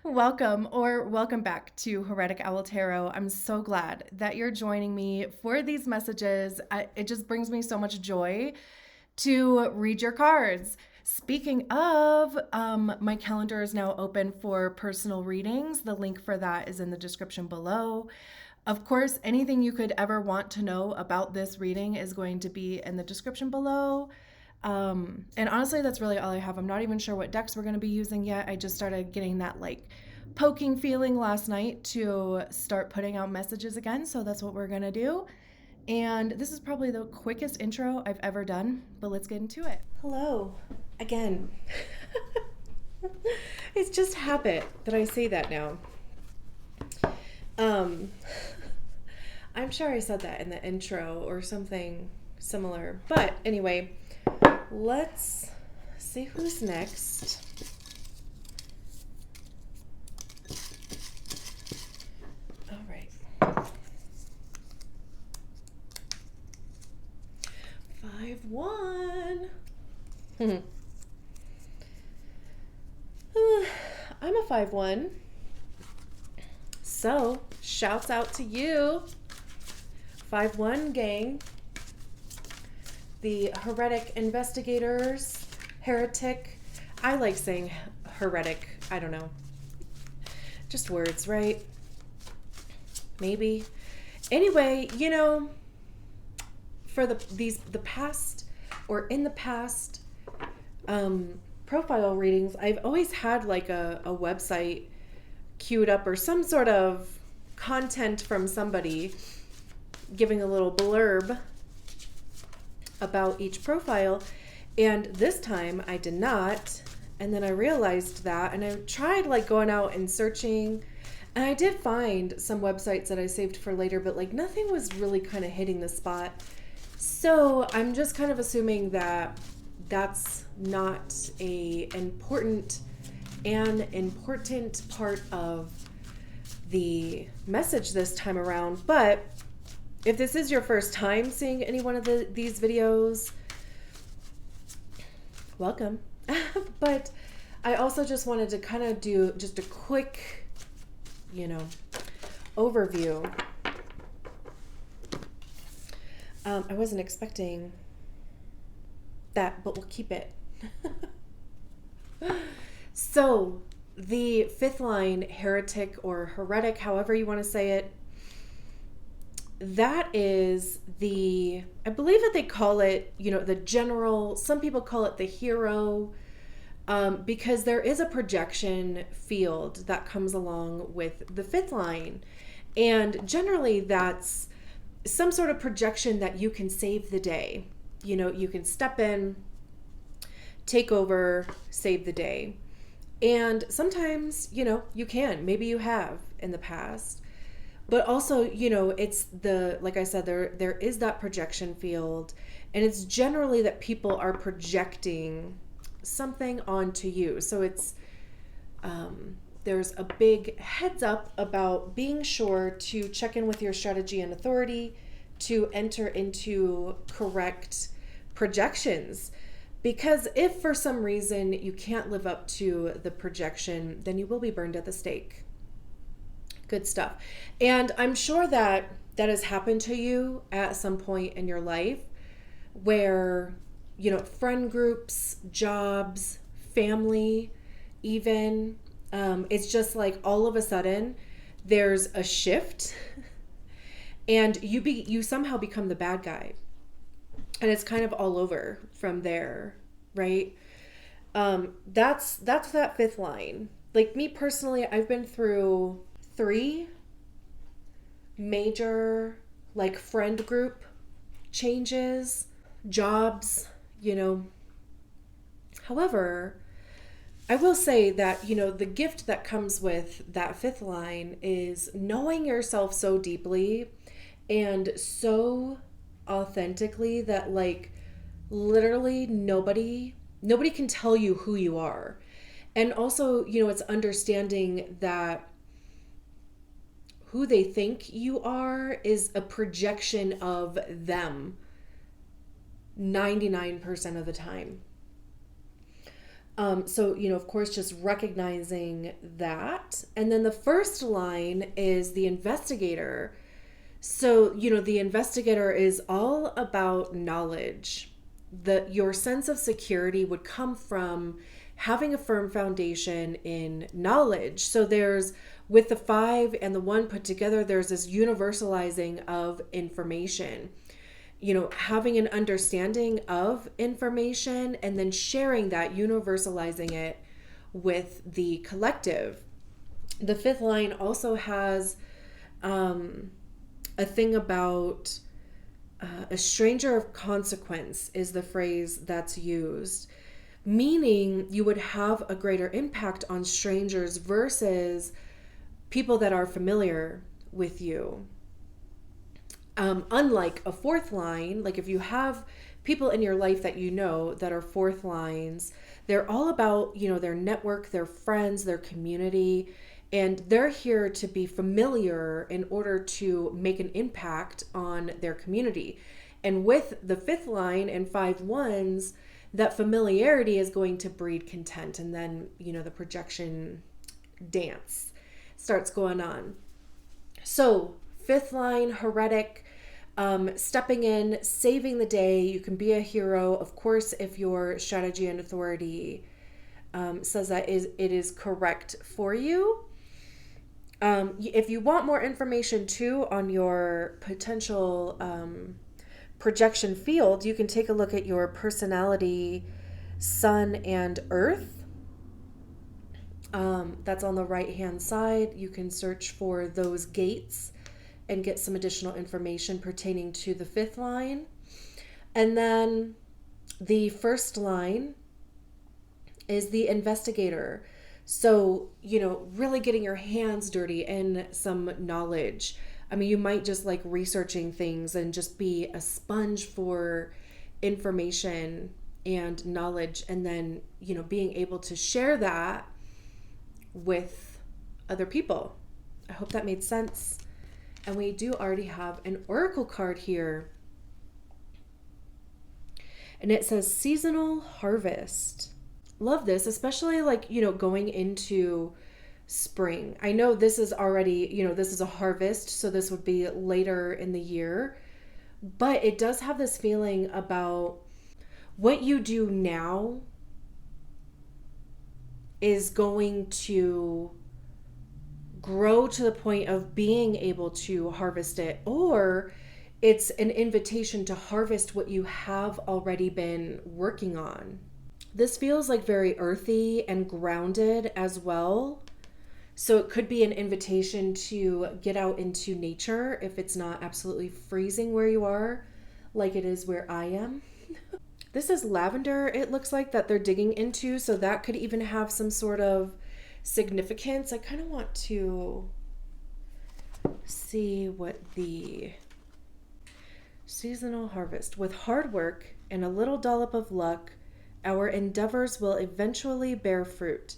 Welcome or welcome back to Heretic Owl Tarot. I'm so glad that you're joining me for these messages. It just brings me so much joy to read your cards. Speaking of, my calendar is now open for personal readings. The link for that is in the description below. Of course, anything you could ever want to know about this reading is going to be in the description below. And honestly, that's really all I have. I'm not even sure what decks we're going to be using yet. I just started getting that like poking feeling last night to start putting out messages again. So that's what we're going to do. And this is probably the quickest intro I've ever done, but let's get into it. Hello again. It's just habit that I say that now. I'm sure I said that in the intro or something similar. But anyway, let's see who's next. All right. 5-1. I'm a 5-1. So, shouts out to you, 5-1 gang. The Heretic investigators, Heretic. I like saying Heretic. I don't know. Just words, right? Maybe. Anyway, for the past or in the past profile readings, I've always had like a website queued up or some sort of content from somebody giving a little blurb about each profile, and this time I did not, and then I realized that, and I tried like going out and searching, and I did find some websites that I saved for later, but like nothing was really kind of hitting the spot. So I'm just kind of assuming that that's not an important part of the message this time around. But if this is your first time seeing any one of these videos, welcome. But I also just wanted to kind of do just a quick, overview. I wasn't expecting that, but we'll keep it. So the fifth line, heretic or heretic, however you want to say it, that is I believe that they call it, the general, some people call it the hero, because there is a projection field that comes along with the fifth line. And generally that's some sort of projection that you can save the day. You can step in, take over, save the day. And sometimes, you can, maybe you have in the past. But also, it's like I said, there is that projection field, and it's generally that people are projecting something onto you. So it's, there's a big heads up about being sure to check in with your strategy and authority to enter into correct projections. Because if for some reason you can't live up to the projection, then you will be burned at the stake. Good stuff. And I'm sure that has happened to you at some point in your life where, friend groups, jobs, family, even, it's just like all of a sudden there's a shift and you somehow become the bad guy. And it's kind of all over from there, right? That's that fifth line. Like me personally, I've been through 3 major like friend group changes, jobs, However, I will say that, the gift that comes with that fifth line is knowing yourself so deeply and so authentically that like literally nobody can tell you who you are. And also, it's understanding that who they think you are is a projection of them 99% of the time. So, of course, just recognizing that. And then the first line is the investigator. So, the investigator is all about knowledge. Your sense of security would come from having a firm foundation in knowledge. So with the 5 and the 1 put together, there's this universalizing of information. Having an understanding of information and then sharing that, universalizing it with the collective. The 5th line also has a thing about a stranger of consequence is the phrase that's used, meaning you would have a greater impact on strangers versus people that are familiar with you. Unlike a 4th line, like if you have people in your life that that are 4th lines, they're all about, their network, their friends, their community, and they're here to be familiar in order to make an impact on their community. And with the 5th line and 5 ones, that familiarity is going to breed content. And then, the projection dance starts going on. So 5th line, heretic, stepping in, saving the day. You can be a hero. Of course, if your strategy and authority says that it is correct for you. If you want more information too on your potential projection field, you can take a look at your personality, sun and earth. That's on the right hand side. You can search for those gates and get some additional information pertaining to the 5th line. And then the 1st line is the investigator. So, really getting your hands dirty in some knowledge. I mean, you might just like researching things and just be a sponge for information and knowledge, and then, being able to share that with other people. I hope that made sense. And we do already have an oracle card here. And it says seasonal harvest. Love this, especially going into spring. I know this is already, this is a harvest, so this would be later in the year. But it does have this feeling about what you do now is going to grow to the point of being able to harvest it, or it's an invitation to harvest what you have already been working on. This feels like very earthy and grounded as well. So it could be an invitation to get out into nature if it's not absolutely freezing where you are, like it is where I am. This is lavender, it looks like, that they're digging into, so that could even have some sort of significance. I kind of want to see what the seasonal harvest. With hard work and a little dollop of luck, our endeavors will eventually bear fruit.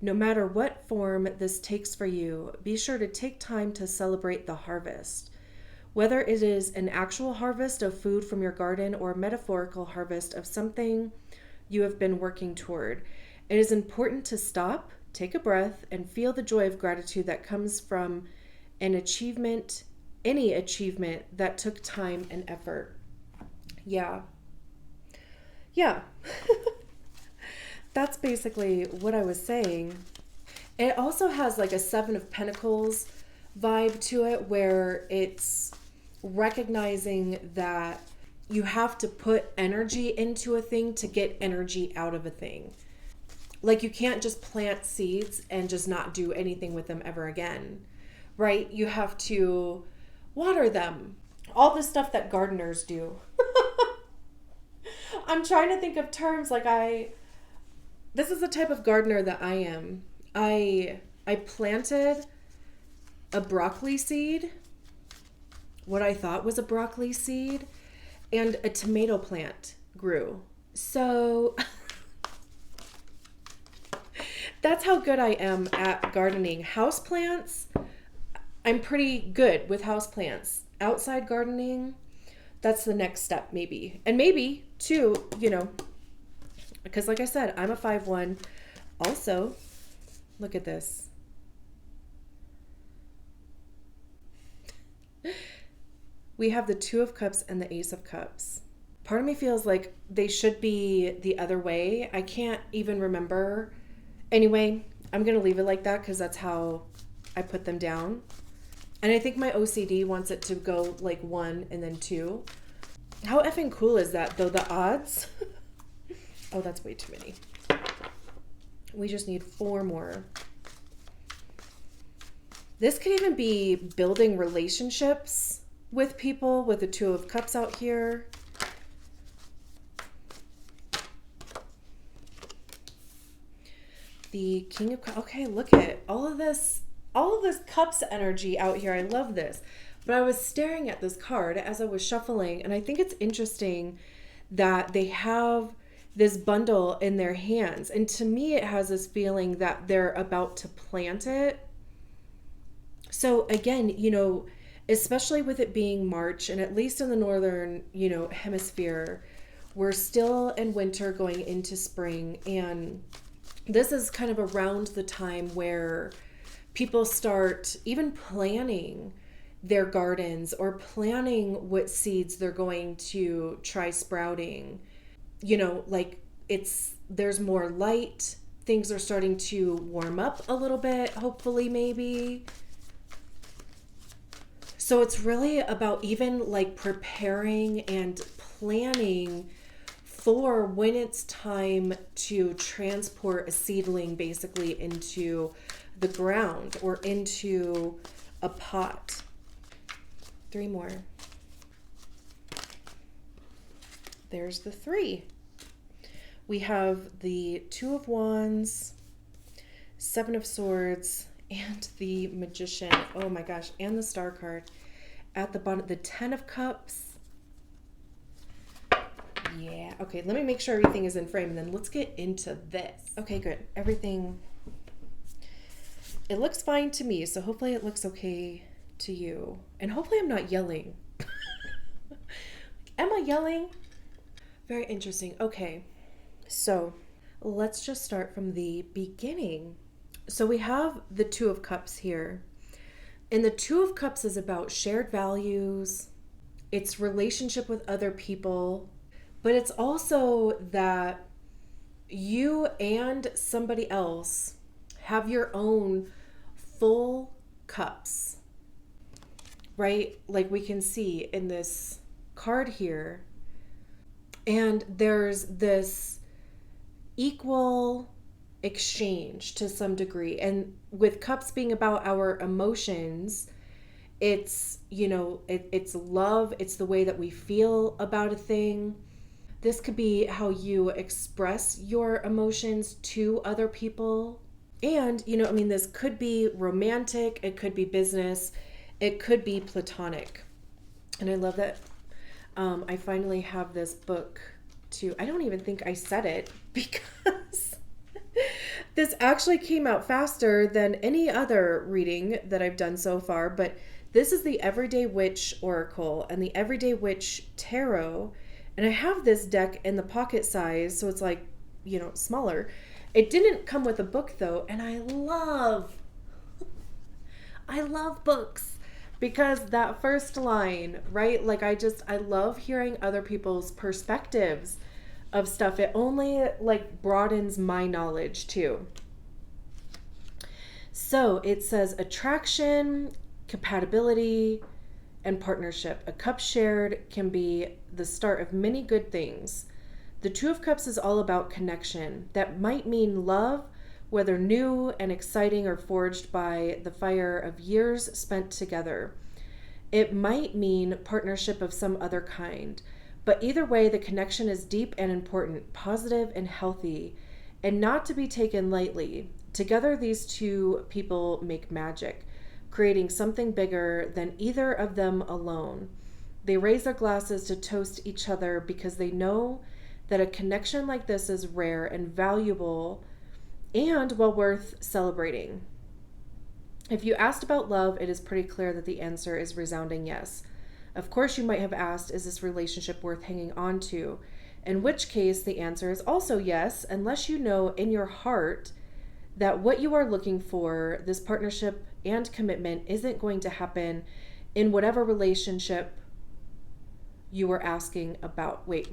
No matter what form this takes for you, be sure to take time to celebrate the harvest. Whether it is an actual harvest of food from your garden or a metaphorical harvest of something you have been working toward, it is important to stop, take a breath, and feel the joy of gratitude that comes from an achievement, any achievement that took time and effort. Yeah. That's basically what I was saying. It also has like a 7 of Pentacles vibe to it, where it's recognizing that you have to put energy into a thing to get energy out of a thing. Like you can't just plant seeds and just not do anything with them ever again, right? You have to water them. All the stuff that gardeners do. I'm trying to think of terms this is the type of gardener that I am. I planted a broccoli seed, what I thought was a broccoli seed, and a tomato plant grew. So that's how good I am at gardening. Houseplants, I'm pretty good with houseplants. Outside gardening, that's the next step maybe. And maybe too, Because like I said, I'm a 5-1. Also, look at this. We have the Two of Cups and the Ace of Cups. Part of me feels like they should be the other way. I can't even remember. Anyway, I'm going to leave it like that because that's how I put them down. And I think my OCD wants it to go like 1 and then 2. How effing cool is that though? The odds. Oh, that's way too many. We just need 4 more. This could even be building relationships with people with the Two of Cups out here. The King of Cups. Okay, look at all of this cups energy out here. I love this. But I was staring at this card as I was shuffling, and I think it's interesting that they have this bundle in their hands. And to me, it has this feeling that they're about to plant it. So again, you know, especially with it being March, and at least in the northern, you know, hemisphere, we're still in winter going into spring. And this is kind of around the time where people start even planning their gardens or planning what seeds they're going to try sprouting. You know, like there's more light. Things are starting to warm up a little bit, hopefully, maybe. So it's really about even like preparing and planning for when it's time to transport a seedling basically into the ground or into a pot. 3 more. There's the 3. We have the Two of Wands, 7 of Swords, and the Magician. Oh my gosh, and the Star card. At the bottom, the 10 of Cups. Yeah, okay, let me make sure everything is in frame and then let's get into this. Okay, good. Everything, it looks fine to me, so hopefully it looks okay to you. And hopefully I'm not yelling. Am I yelling? Very interesting. Okay, so let's just start from the beginning. So we have the Two of Cups here. And the Two of Cups is about shared values. It's relationship with other people. But it's also that you and somebody else have your own full cups. Right? Like we can see in this card here. And there's this equal exchange to some degree. And with cups being about our emotions, it's, you know, it's love. It's the way that we feel about a thing. This could be how you express your emotions to other people. And, you know, I mean, this could be romantic. It could be business. It could be platonic. And I love that I finally have this book too. I don't even think I said it because this actually came out faster than any other reading that I've done so far. But this is the Everyday Witch Oracle and the Everyday Witch Tarot. And I have this deck in the pocket size, so it's like, you know, smaller. It didn't come with a book though, and I love books because that first line, right? Like I love hearing other people's perspectives of stuff. It only like broadens my knowledge too. So it says attraction, compatibility, and partnership. A cup shared can be the start of many good things. The Two of Cups is all about connection. That might mean love, whether new and exciting or forged by the fire of years spent together. It might mean partnership of some other kind. But either way, the connection is deep and important, positive and healthy, and not to be taken lightly. Together, these two people make magic, creating something bigger than either of them alone. They raise their glasses to toast each other because they know that a connection like this is rare and valuable and well worth celebrating. If you asked about love, it is pretty clear that the answer is resounding yes. Of course, you might have asked, is this relationship worth hanging on to? In which case, the answer is also yes, unless you know in your heart that what you are looking for, this partnership and commitment, isn't going to happen in whatever relationship you were asking about. Wait.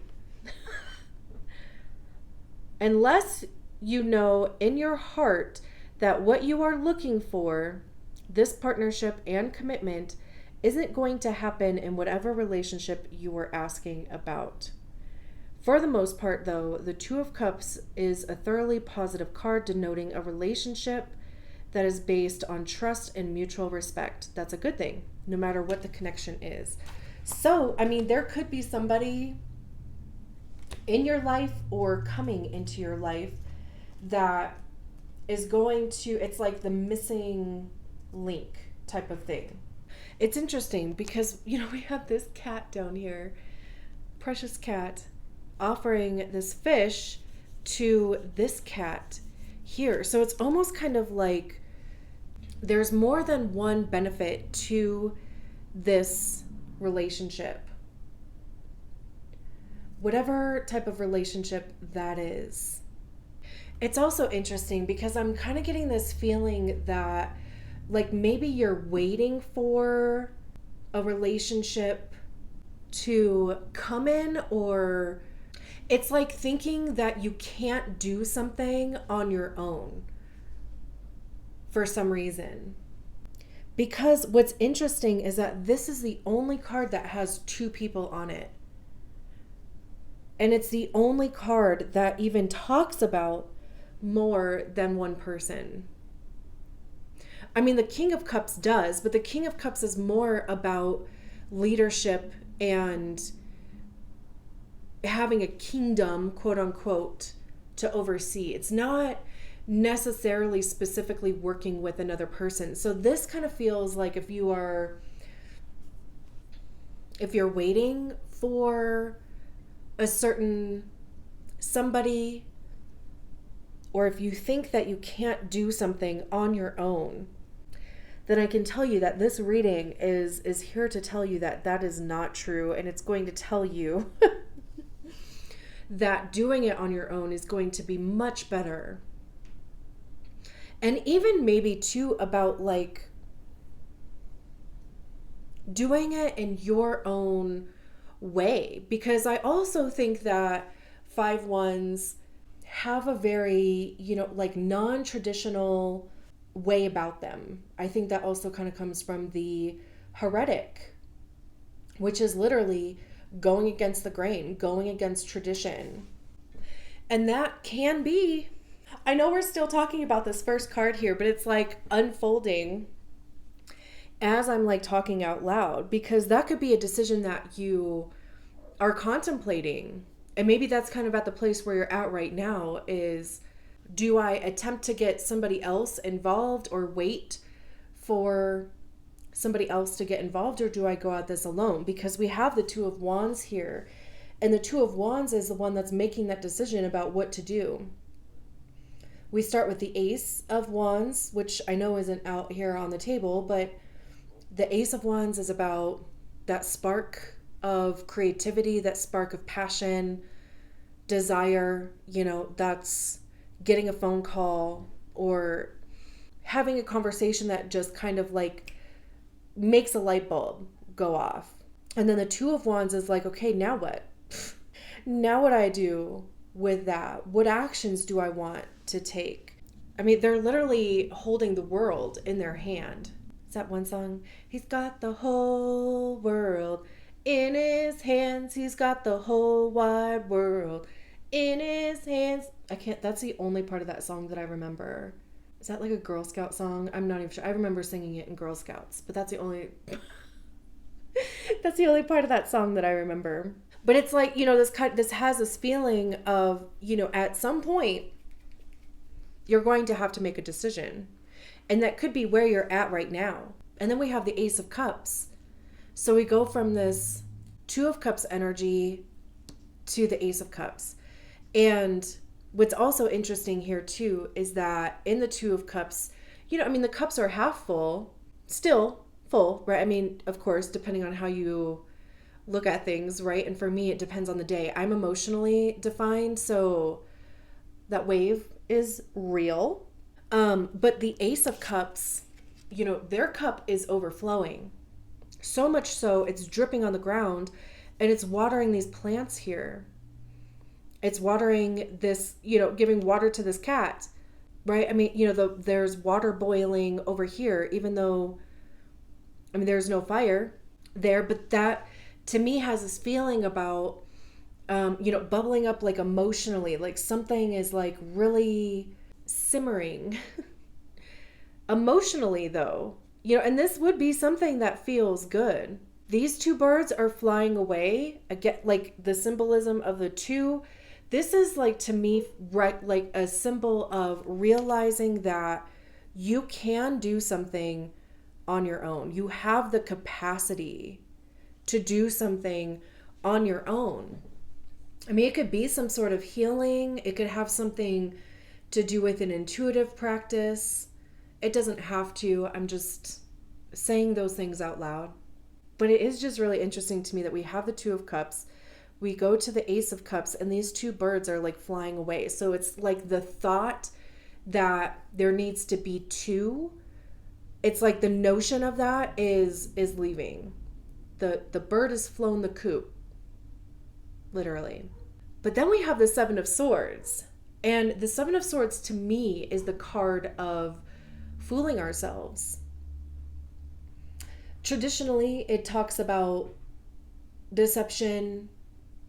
Unless you know in your heart that what you are looking for, this partnership and commitment, isn't going to happen in whatever relationship you were asking about. For the most part, though, the Two of Cups is a thoroughly positive card denoting a relationship that is based on trust and mutual respect. That's a good thing, no matter what the connection is. So, I mean, there could be somebody in your life or coming into your life that is going to, it's like the missing link type of thing. It's interesting because, we have this cat down here, precious cat, offering this fish to this cat here. So it's almost kind of like there's more than one benefit to this relationship. Whatever type of relationship that is. It's also interesting because I'm kind of getting this feeling that like maybe you're waiting for a relationship to come in, or it's like thinking that you can't do something on your own for some reason. Because what's interesting is that this is the only card that has two people on it. And it's the only card that even talks about more than one person. I mean, the King of Cups does, but the King of Cups is more about leadership and having a kingdom, quote unquote, to oversee. It's not necessarily specifically working with another person. So this kind of feels like if you're waiting for a certain somebody, or if you think that you can't do something on your own, then I can tell you that this reading is here to tell you that that is not true. And it's going to tell you that doing it on your own is going to be much better. And even maybe too about like doing it in your own way. Because I also think that 5-1s have a very, like non-traditional way about them. I think that also kind of comes from the Heretic, which is literally going against the grain, going against tradition. And that can be, I know we're still talking about this first card here, but it's like unfolding as I'm like talking out loud, because that could be a decision that you are contemplating. And maybe that's kind of at the place where you're at right now is, do I attempt to get somebody else involved or wait for somebody else to get involved, or do I go at this alone? Because we have the Two of Wands here, and the Two of Wands is the one that's making that decision about what to do. We start with the Ace of Wands, which I know isn't out here on the table, but the Ace of Wands is about that spark of creativity, that spark of passion, desire, that's getting a phone call or having a conversation that just kind of like makes a light bulb go off. And then the Two of Wands is like, okay, now what? Now what do I do with that? What actions do I want to take? I mean, they're literally holding the world in their hand. Is that one song? He's got the whole world in his hands. He's got the whole wide world in his hands. That's the only part of that song that I remember. Is that like a Girl Scout song? I'm not even sure. I remember singing it in Girl Scouts, but that's the only part of that song that I remember. But it's like, this has this feeling of, at some point you're going to have to make a decision. And that could be where you're at right now. And then we have the Ace of Cups. So we go from this Two of Cups energy to the Ace of Cups. And what's also interesting here too is that in the Two of Cups, the cups are half full, still full, right? I mean, of course, depending on how you look at things, right? And for me, it depends on the day. I'm emotionally defined, so that wave is real. But the Ace of Cups, their cup is overflowing. So much so, it's dripping on the ground and it's watering these plants here. It's watering this, giving water to this cat, right? I mean, there's water boiling over here, even though, there's no fire there, but that to me has this feeling about, bubbling up like emotionally, like something is like really simmering. Emotionally though, and this would be something that feels good. These two birds are flying away. Again, like the symbolism of the two, this is like to me, right, like a symbol of realizing that you can do something on your own. You have the capacity to do something on your own. It could be some sort of healing. It could have something to do with an intuitive practice. It doesn't have to. I'm just saying those things out loud. But it is just really interesting to me that we have the Two of Cups. We go to the Ace of Cups and these two birds are like flying away. So it's like the thought that there needs to be two. It's like the notion of that is leaving. The bird has flown the coop, literally. But then we have the Seven of Swords. And the Seven of Swords to me is the card of fooling ourselves. Traditionally, it talks about deception,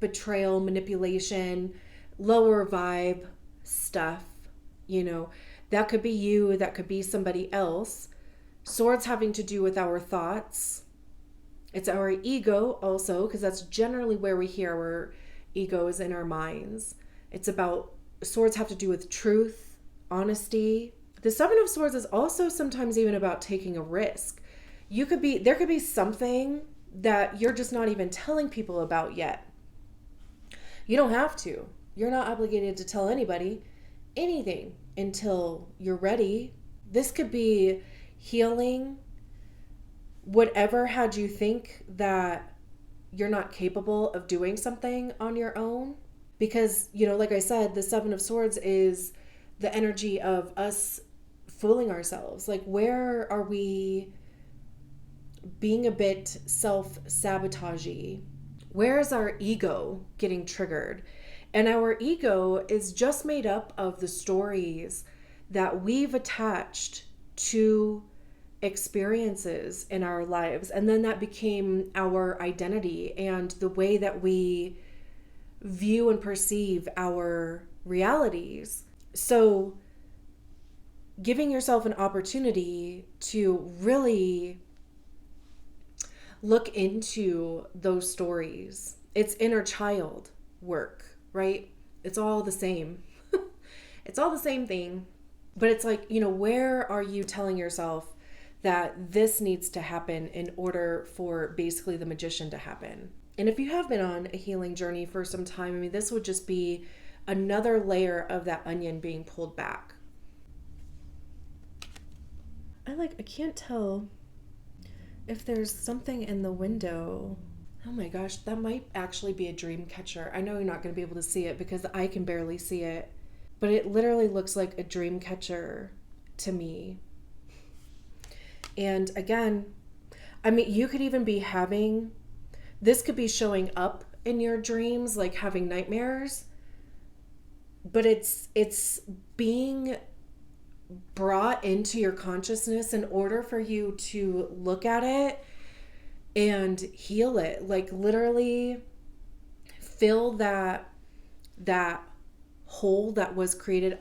betrayal, manipulation, lower vibe stuff. That could be you, that could be somebody else. Swords having to do with our thoughts. It's our ego also, because that's generally where we hear our ego is in our minds. It's about, swords have to do with truth, honesty. The Seven of Swords is also sometimes even about taking a risk. There could be something that you're just not even telling people about yet. You don't have to. You're not obligated to tell anybody anything until you're ready. This could be healing whatever had you think that you're not capable of doing something on your own. Because, like I said, the Seven of Swords is the energy of us fooling ourselves. Like, where are we being a bit self-sabotagey? Where is our ego getting triggered? And our ego is just made up of the stories that we've attached to experiences in our lives. And then that became our identity and the way that we view and perceive our realities. So giving yourself an opportunity to really look into those stories. It's inner child work, right? It's all the same. It's all the same thing. But it's like, where are you telling yourself that this needs to happen in order for basically the magician to happen? And if you have been on a healing journey for some time, this would just be another layer of that onion being pulled back. I can't tell if there's something in the window. Oh my gosh, that might actually be a dream catcher. I know you're not going to be able to see it because I can barely see it, but it literally looks like a dream catcher to me. And again, you could even be this could be showing up in your dreams, like having nightmares, but it's being brought into your consciousness in order for you to look at it and heal it. Like literally fill that hole that was created.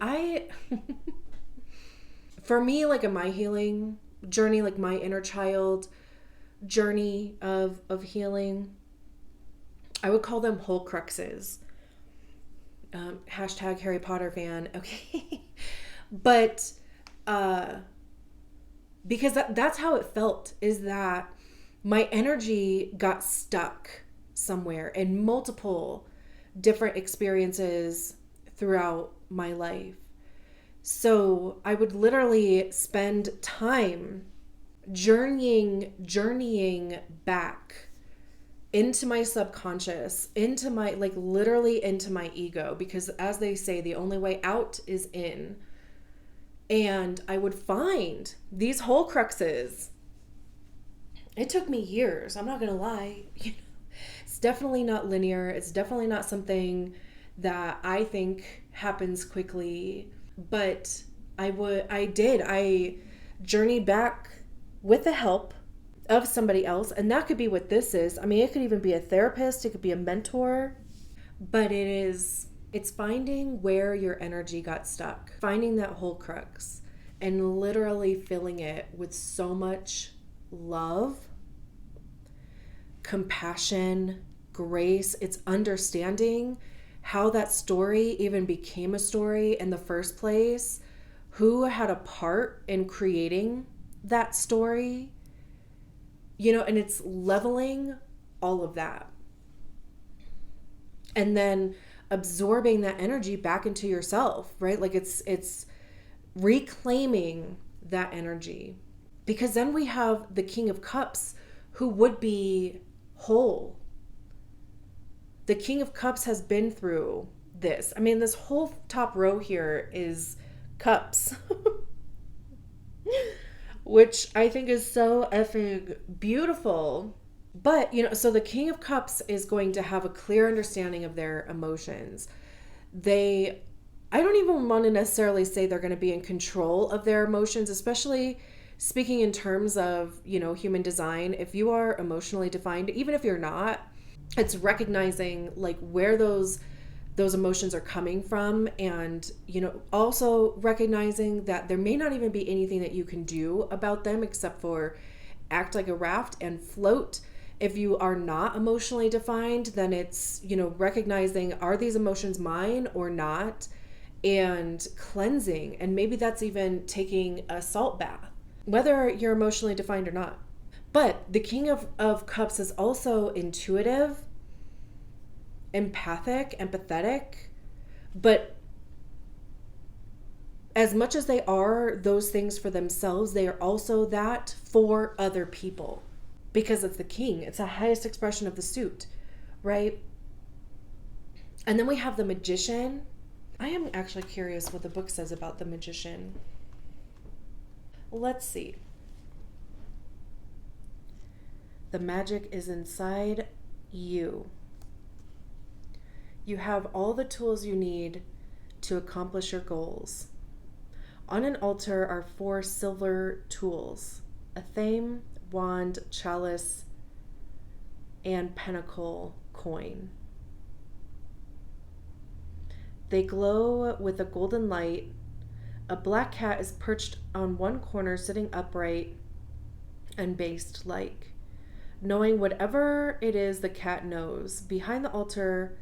For me, like in my healing journey, like my inner child journey of healing, I would call them whole cruxes. Hashtag Harry Potter fan. Okay. But because that's how it felt, is that my energy got stuck somewhere in multiple different experiences throughout my life. So I would literally spend time journeying back into my subconscious, into my, like literally into my ego, because as they say, the only way out is in. And I would find these whole cruxes. It took me years. I'm not going to lie. It's definitely not linear. It's definitely not something that I think happens quickly. But I journeyed back with the help of somebody else. And that could be what this is. I mean, it could even be a therapist. It could be a mentor. But it's finding where your energy got stuck, finding that whole crux, and literally filling it with so much love, compassion, grace. It's understanding how that story even became a story in the first place, who had a part in creating that story, and it's leveling all of that. And then absorbing that energy back into yourself, right? Like it's reclaiming that energy. Because then we have the King of Cups, who would be whole. The King of Cups has been through this. I mean, this whole top row here is cups, which I think is so effing beautiful. But, so the King of Cups is going to have a clear understanding of their emotions. I don't even want to necessarily say they're going to be in control of their emotions, especially speaking in terms of, human design. If you are emotionally defined, even if you're not, it's recognizing like where those emotions are coming from, and, also recognizing that there may not even be anything that you can do about them except for act like a raft and float. If you are not emotionally defined, then it's, recognizing, are these emotions mine or not? And cleansing. And maybe that's even taking a salt bath, whether you're emotionally defined or not. But the King of Cups is also intuitive, empathic, empathetic. But as much as they are those things for themselves, they are also that for other people. Because it's the king. It's the highest expression of the suit, right? And then we have the Magician. I am actually curious what the book says about the Magician. Let's see. The magic is inside you. You have all the tools you need to accomplish your goals. On an altar are 4 silver tools: a thame, wand, chalice, and pentacle coin. They glow with a golden light. A black cat is perched on one corner, sitting upright and based like, knowing whatever it is the cat knows. Behind the altar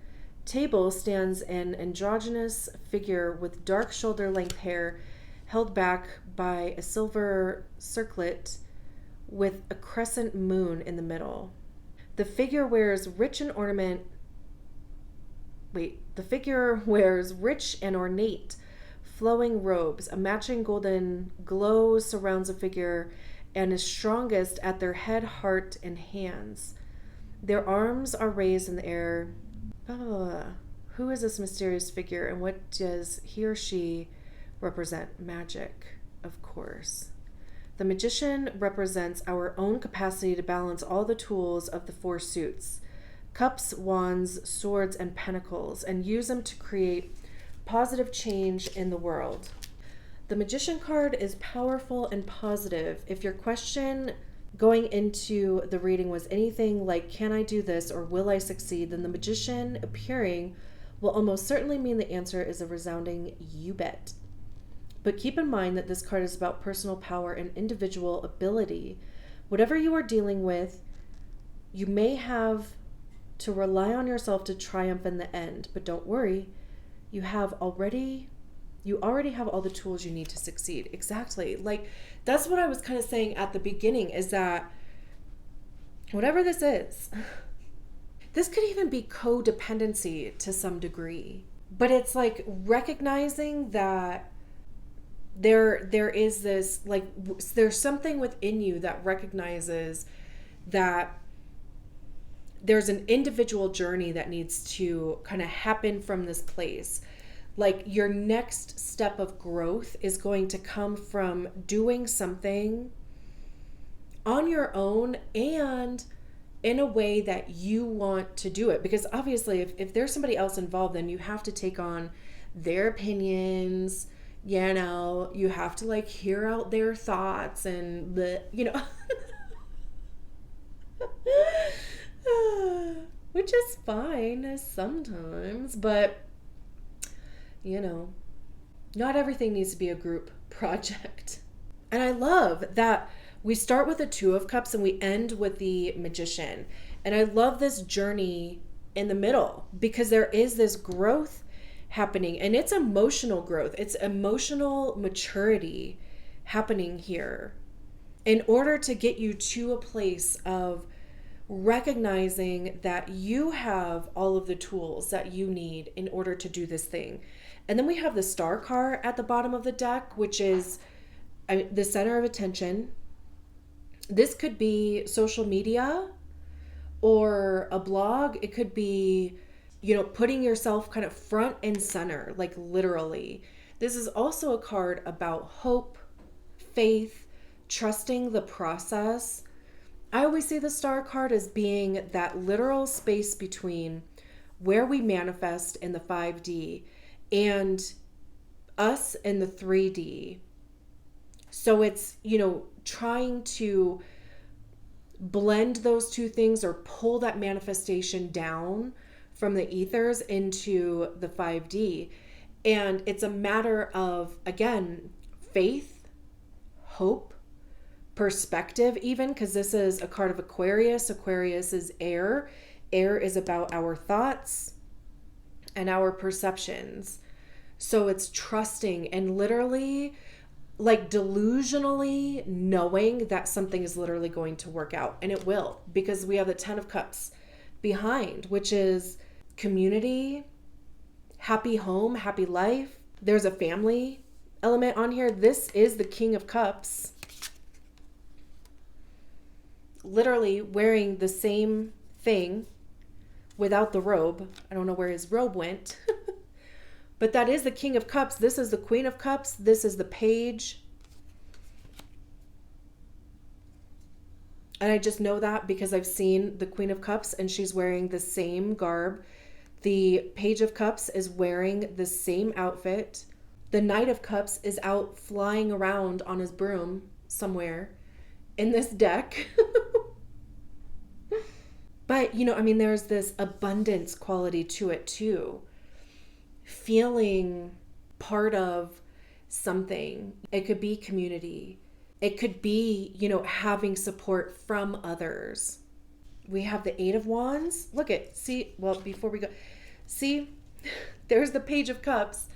table stands an androgynous figure with dark shoulder-length hair held back by a silver circlet with a crescent moon in the middle. The figure wears rich and ornate flowing robes. A matching golden glow surrounds the figure and is strongest at their head, heart, and hands. Their arms are raised in the air. Who is this mysterious figure, and what does he or she represent? Magic, of course. The Magician represents our own capacity to balance all the tools of the 4 suits: cups, wands, swords, and pentacles, and use them to create positive change in the world. The Magician card is powerful and positive. If your question going into the reading was anything like, can I do this or will I succeed, then the Magician appearing will almost certainly mean the answer is a resounding you bet. But keep in mind that this card is about personal power and individual ability. Whatever you are dealing with, you may have to rely on yourself to triumph in the end. But don't worry, you already have all the tools you need to succeed. Exactly. Like, that's what I was kind of saying at the beginning, is that whatever this is, this could even be codependency to some degree. But it's like recognizing that there is this, like, there's something within you that recognizes that there's an individual journey that needs to kind of happen from this place. Like your next step of growth is going to come from doing something on your own and in a way that you want to do it. Because obviously, if there's somebody else involved, then you have to take on their opinions, you have to like hear out their thoughts and which is fine sometimes, but not everything needs to be a group project. And I love that we start with the Two of Cups and we end with the Magician. And I love this journey in the middle because there is this growth happening, and it's emotional growth. It's emotional maturity happening here in order to get you to a place of recognizing that you have all of the tools that you need in order to do this thing. And then we have the Star card at the bottom of the deck, which is the center of attention. This could be social media or a blog. It could be, putting yourself kind of front and center, like literally. This is also a card about hope, faith, trusting the process. I always see the Star card as being that literal space between where we manifest in the 5D and us in the 3D. So it's, trying to blend those two things or pull that manifestation down from the ethers into the 5D. And it's a matter of, again, faith, hope, perspective even, because this is a card of Aquarius. Aquarius is air. Air is about our thoughts and our perceptions. So it's trusting and literally like delusionally knowing that something is literally going to work out, and it will, because we have the 10 of Cups behind, which is community, happy home, happy life. There's a family element on here. This is the King of Cups, literally wearing the same thing without the robe. I don't know where his robe went. But that is the King of Cups. This is the Queen of Cups. This is the Page. And I just know that because I've seen the Queen of Cups and she's wearing the same garb. The Page of Cups is wearing the same outfit. The Knight of Cups is out flying around on his broom somewhere in this deck. But, there's this abundance quality to it too. Feeling part of something. It could be community. It could be, having support from others. We have the 8 of Wands. Before we go, see, there's the Page of Cups.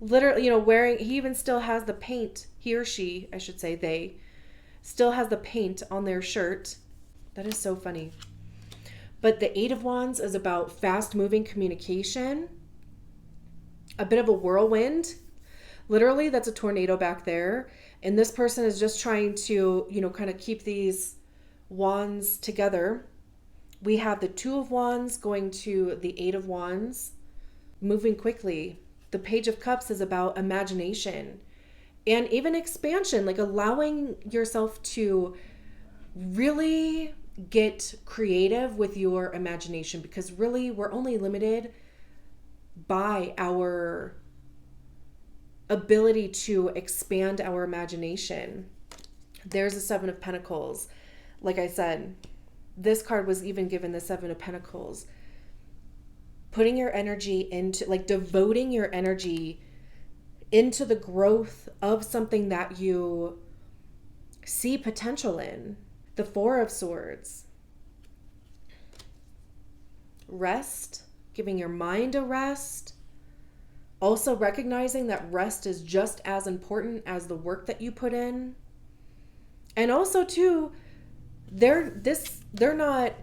Literally, wearing, he even still has the paint, he or she, I should say, they still has the paint on their shirt. That is so funny. But the 8 of Wands is about fast moving communication. A bit of a whirlwind. Literally, that's a tornado back there. And this person is just trying to, kind of keep these wands together. We have the 2 of Wands going to the 8 of Wands, moving quickly. The Page of Cups is about imagination and even expansion, like allowing yourself to really get creative with your imagination, because really we're only limited by our ability to expand our imagination. There's the 7 of Pentacles. Like I said, this card was even given the 7 of Pentacles. Putting your energy into, like devoting your energy into the growth of something that you see potential in. The 4 of Swords. Rest. Giving your mind a rest. Also recognizing that rest is just as important as the work that you put in. And also too, they're not,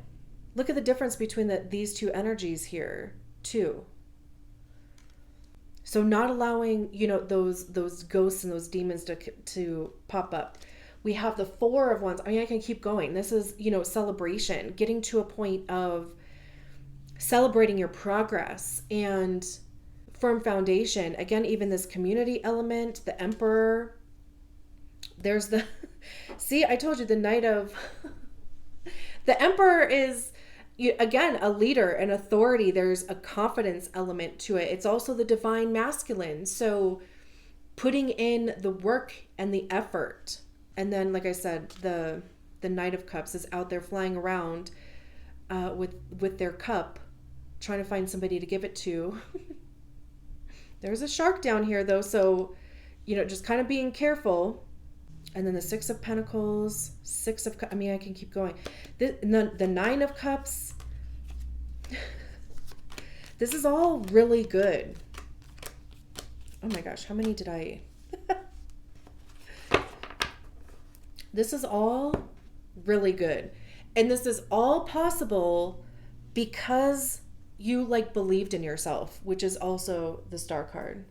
look at the difference between these two energies here too. So not allowing, those ghosts and those demons to pop up. We have the 4 of Wands. I can keep going. This is, celebration, getting to a point of celebrating your progress and firm foundation. Again, even this community element, the Emperor. There's the, see, I told you the Knight of, the Emperor is, again, a leader, an authority. There's a confidence element to it. It's also the divine masculine. So putting in the work and the effort. And then, like I said, the Knight of Cups is out there flying around with their cup, trying to find somebody to give it to. There's a shark down here, though, so, just kind of being careful. And then the Six of Pentacles, Six of Cups. I mean, I can keep going. The Nine of Cups. This is all really good. Oh my gosh, how many did I... This is all really good. And this is all possible because you believed in yourself, which is also the Star card.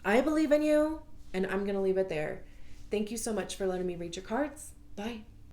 I believe in you, and I'm going to leave it there. Thank you so much for letting me read your cards. Bye.